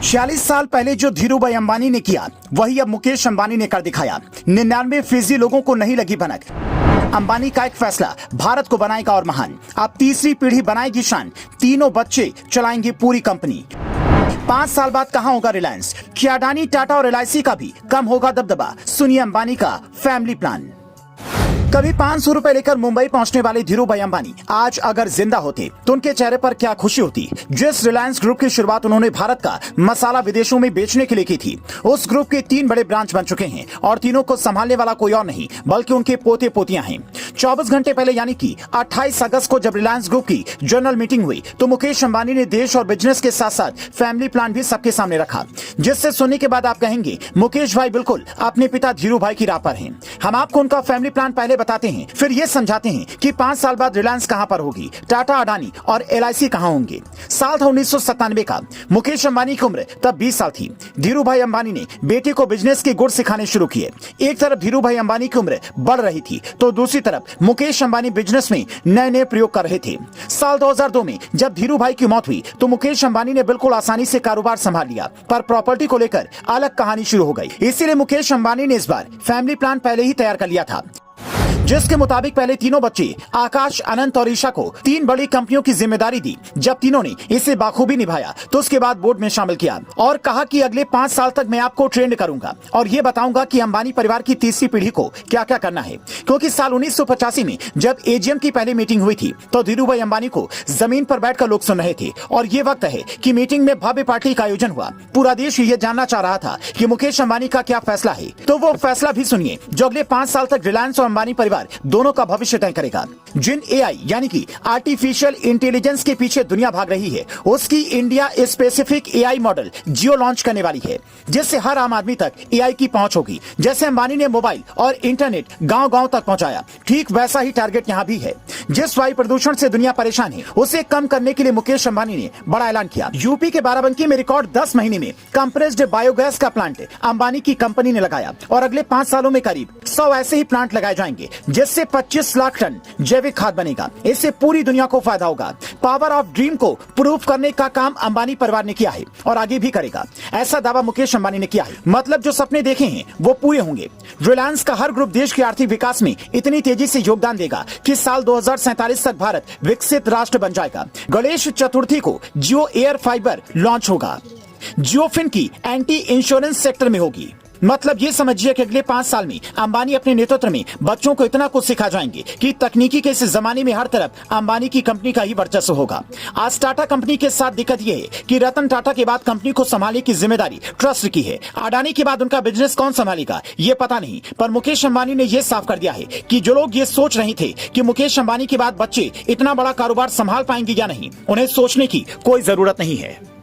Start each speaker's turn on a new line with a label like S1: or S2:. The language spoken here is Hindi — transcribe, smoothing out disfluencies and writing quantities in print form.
S1: 46 साल पहले जो धीरूभाई अंबानी ने किया वही अब मुकेश अंबानी ने कर दिखाया। 99% लोगों को नहीं लगी भनक। अंबानी का एक फैसला भारत को बनाएगा और महान। अब तीसरी पीढ़ी बनाएगी शान। तीनों बच्चे चलाएंगे पूरी कंपनी। 5 साल बाद कहां होगा रिलायंस? क्या अडानी, टाटा और LIC का भी कम होगा दबदबा? सुनिए अंबानी का फैमिली प्लान। कभी 500 रुपए लेकर मुंबई पहुंचने वाले धीरूभाई अंबानी आज अगर जिंदा होते तो उनके चेहरे पर क्या खुशी होती। जिस रिलायंस ग्रुप की शुरुआत उन्होंने भारत का मसाला विदेशों में बेचने के लिए की थी, उस ग्रुप के 3 बड़े ब्रांच बन चुके हैं और तीनों को संभालने वाला कोई और नहीं बल्कि उनके पोते पोतियां हैं। 24 घंटे पहले यानी कि 28 अगस्त को जब रिलायंस ग्रुप की जनरल मीटिंग हुई तो मुकेश अंबानी ने देश और बिजनेस के साथ साथ फैमिली प्लान भी सबके सामने रखा, जिससे सुनने के बाद आप कहेंगे मुकेश भाई बिल्कुल अपने पिता धीरूभाई की राह पर हैं। हम आपको उनका फैमिली प्लान पहले बताते हैं, फिर ये समझाते हैं कि 5 साल बाद रिलायंस कहां पर होगी, टाटा, अडानी और LIC कहां होंगे। साल था 1997 का। मुकेश अंबानी की उम्र तब 20 साल थी। धीरूभाई अंबानी ने बेटे को बिजनेस के गुर सिखाने शुरू किए। एक तरफ धीरूभाई अंबानी की उम्र बढ़ रही थी तो दूसरी तरफ मुकेश अंबानी बिजनेस में नए नए प्रयोग कर रहे थे। साल 2002 में जब धीरूभाई की मौत हुई तो मुकेश अंबानी ने बिल्कुल आसानी से कारोबार संभाल लिया, पर प्रॉपर्टी को लेकर अलग कहानी शुरू हो गई। इसीलिए मुकेश अंबानी ने इस बार फैमिली प्लान पहले ही तैयार कर लिया था, जिसके मुताबिक पहले तीनों बच्चे आकाश, अनंत और ईशा को 3 बड़ी कंपनियों की जिम्मेदारी दी। जब तीनों ने इसे बाखूबी निभाया तो उसके बाद बोर्ड में शामिल किया और कहा कि अगले 5 साल तक मैं आपको ट्रेंड करूंगा और ये बताऊंगा कि अंबानी परिवार की तीसरी पीढ़ी को क्या क्या करना है। क्योंकि साल 1985 में जब AGM की पहली मीटिंग हुई थी तो धीरूभाई अंबानी को जमीन पर बैठकर लोग सुन रहे थे और ये वक्त है कि मीटिंग में भव्य पार्टी का आयोजन हुआ। पूरा देश ये जानना चाह रहा था कि मुकेश अंबानी का क्या फैसला है, तो वो फैसला भी सुनिए जो अगले 5 साल तक रिलायंस और अंबानी परिवार दोनों का भविष्य तय करेगा। जिन AI यानी कि आर्टिफिशियल इंटेलिजेंस के पीछे दुनिया भाग रही है, उसकी इंडिया स्पेसिफिक AI मॉडल जियो लॉन्च करने वाली है, जिससे हर आम आदमी तक AI की पहुंच होगी। जैसे अंबानी ने मोबाइल और इंटरनेट गांव-गांव तक पहुंचाया, ठीक वैसा ही टारगेट यहां भी है। जिस वायु प्रदूषण से दुनिया परेशान है, उसे कम करने के लिए मुकेश अंबानी ने बड़ा ऐलान किया। यूपी के बाराबंकी में रिकॉर्ड 10 महीने में कंप्रेस्ड बायोगैस का प्लांट अंबानी की कंपनी ने लगाया और अगले 5 सालों में करीब 100 ऐसे ही प्लांट लगाए जाएंगे, जिससे 25 लाख टन जैविक खाद बनेगा। इससे पूरी दुनिया को फायदा होगा। पावर ऑफ ड्रीम को प्रूफ करने का काम अंबानी परिवार ने किया है और आगे भी करेगा, ऐसा दावा मुकेश अंबानी ने किया है। मतलब जो सपने देखे हैं वो पूरे होंगे। रिलायंस का हर ग्रुप देश के आर्थिक विकास में इतनी तेजी से योगदान देगा कि साल 2047 तक भारत विकसित राष्ट्र बन जाएगा। गणेश चतुर्थी को जियो एयर फाइबर लॉन्च होगा। जियोफिन की एंटी इंश्योरेंस सेक्टर में होगी। मतलब ये समझिए कि अगले 5 साल में अंबानी अपने नेतृत्व में बच्चों को इतना कुछ सिखा जाएंगे कि तकनीकी के इस जमाने में हर तरफ अंबानी की कंपनी का ही वर्चस्व होगा। आज टाटा कंपनी के साथ दिक्कत यह है कि रतन टाटा के बाद कंपनी को संभालने की जिम्मेदारी ट्रस्ट की है। अडानी के बाद उनका बिजनेस कौन संभालेगा ये पता नहीं, पर मुकेश अंबानी ने यह साफ कर दिया है कि जो लोग ये सोच रहे थे कि मुकेश अंबानी के बाद बच्चे इतना बड़ा कारोबार संभाल पाएंगे या नहीं, उन्हें सोचने की कोई जरूरत नहीं है।